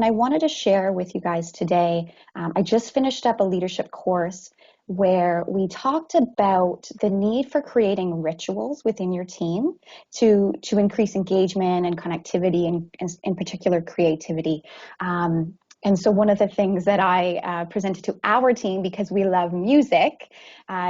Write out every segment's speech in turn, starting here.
And I wanted to share with you guys today. I just finished up a leadership course where we talked about the need for creating rituals within your team to increase engagement and connectivity and in particular creativity. And so one of the things that I presented to our team, because we love music,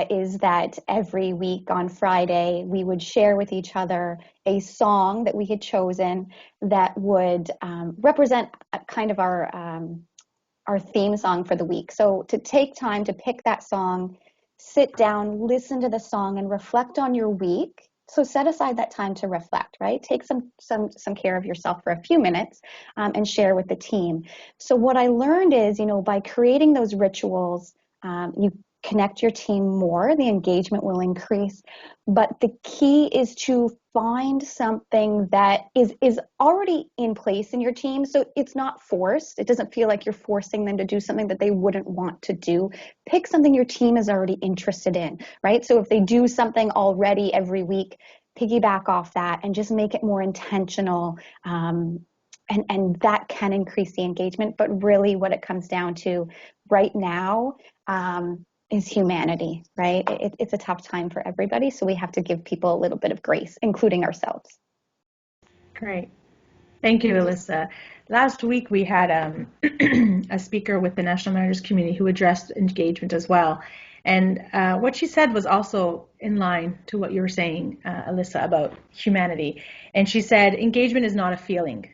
is that every week on Friday, we would share with each other a song that we had chosen that would represent kind of our theme song for the week. So to take time to pick that song, sit down, listen to the song, and reflect on your week. So set aside that time to reflect, right? Take some care of yourself for a few minutes and share with the team. So what I learned is, by creating those rituals, you connect your team more, the engagement will increase. But the key is to find something that is already in place in your team. So it's not forced. It doesn't feel like you're forcing them to do something that they wouldn't want to do. Pick something your team is already interested in, right? So if they do something already every week, piggyback off that and just make it more intentional. And that can increase the engagement. But really what it comes down to right now, is humanity, right? It's a tough time for everybody, so we have to give people a little bit of grace, including ourselves. Great. Thank you, Alyssa. Last week we had a speaker with the National Managers Community who addressed engagement as well. And what she said was also in line to what you were saying, Alyssa, about humanity. And she said, engagement is not a feeling,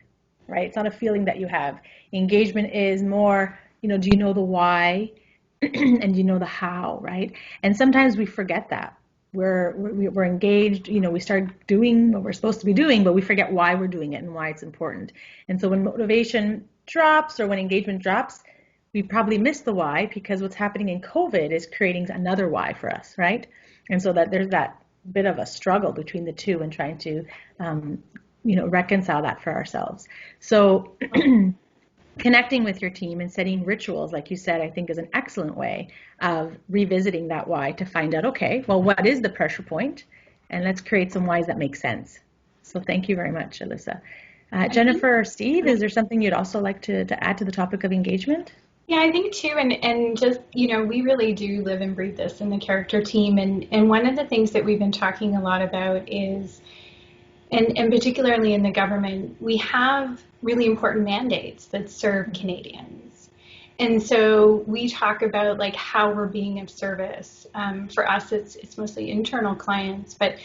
right? It's not a feeling that you have. Engagement is more, do you know the why? And you know the how, right? And sometimes we forget that. We're engaged, we start doing what we're supposed to be doing, but we forget why we're doing it and why it's important. And so when motivation drops or when engagement drops, we probably miss the why, because what's happening in COVID is creating another why for us, right? And so that there's that bit of a struggle between the two and trying to, reconcile that for ourselves. So connecting with your team and setting rituals, like you said, I think is an excellent way of revisiting that why to find out, okay, well, what is the pressure point? And let's create some whys that make sense. So thank you very much, Alyssa. Jennifer or Steve, is there something you'd also like to add to the topic of engagement? Yeah, I think too, and just, we really do live and breathe this in the character team. And one of the things that we've been talking a lot about is, and particularly in the government, we have really important mandates that serve Canadians. And so we talk about like how we're being of service. For us, it's mostly internal clients, but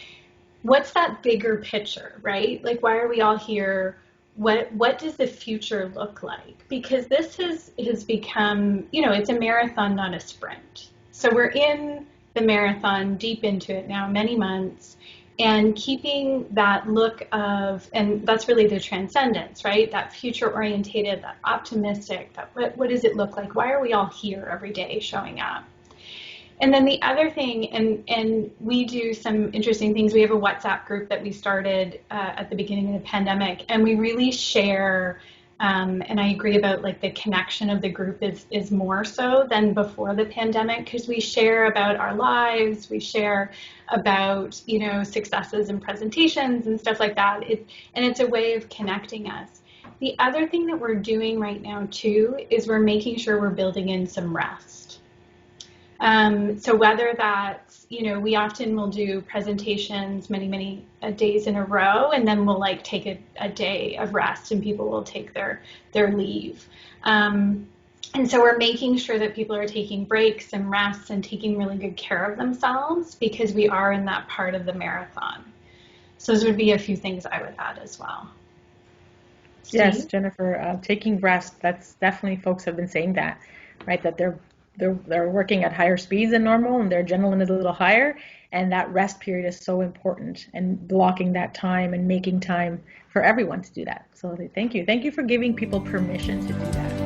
what's that bigger picture, right? Like, why are we all here? What does the future look like? Because this has become, it's a marathon, not a sprint. So we're in the marathon, deep into it now, many months. And keeping that look of, and that's really the transcendence, right? That future orientated, that optimistic, that what does it look like? Why are we all here every day showing up? And then the other thing, and we do some interesting things. We have a WhatsApp group that we started at the beginning of the pandemic, and we really share, and I agree about like the connection of the group is more so than before the pandemic, because we share about our lives, we share about, successes and presentations and stuff like that. And it's a way of connecting us. The other thing that we're doing right now too is we're making sure we're building in some rest. So whether that's, we often will do presentations many days in a row, and then we'll like take a day of rest and people will take their leave. And so we're making sure that people are taking breaks and rests and taking really good care of themselves, because we are in that part of the marathon. So those would be a few things I would add as well. Steve? Yes, Jennifer, taking rest, that's definitely, folks have been saying that, right? That they're working at higher speeds than normal and their adrenaline is a little higher, and that rest period is so important, and blocking that time and making time for everyone to do that. So thank you for giving people permission to do that.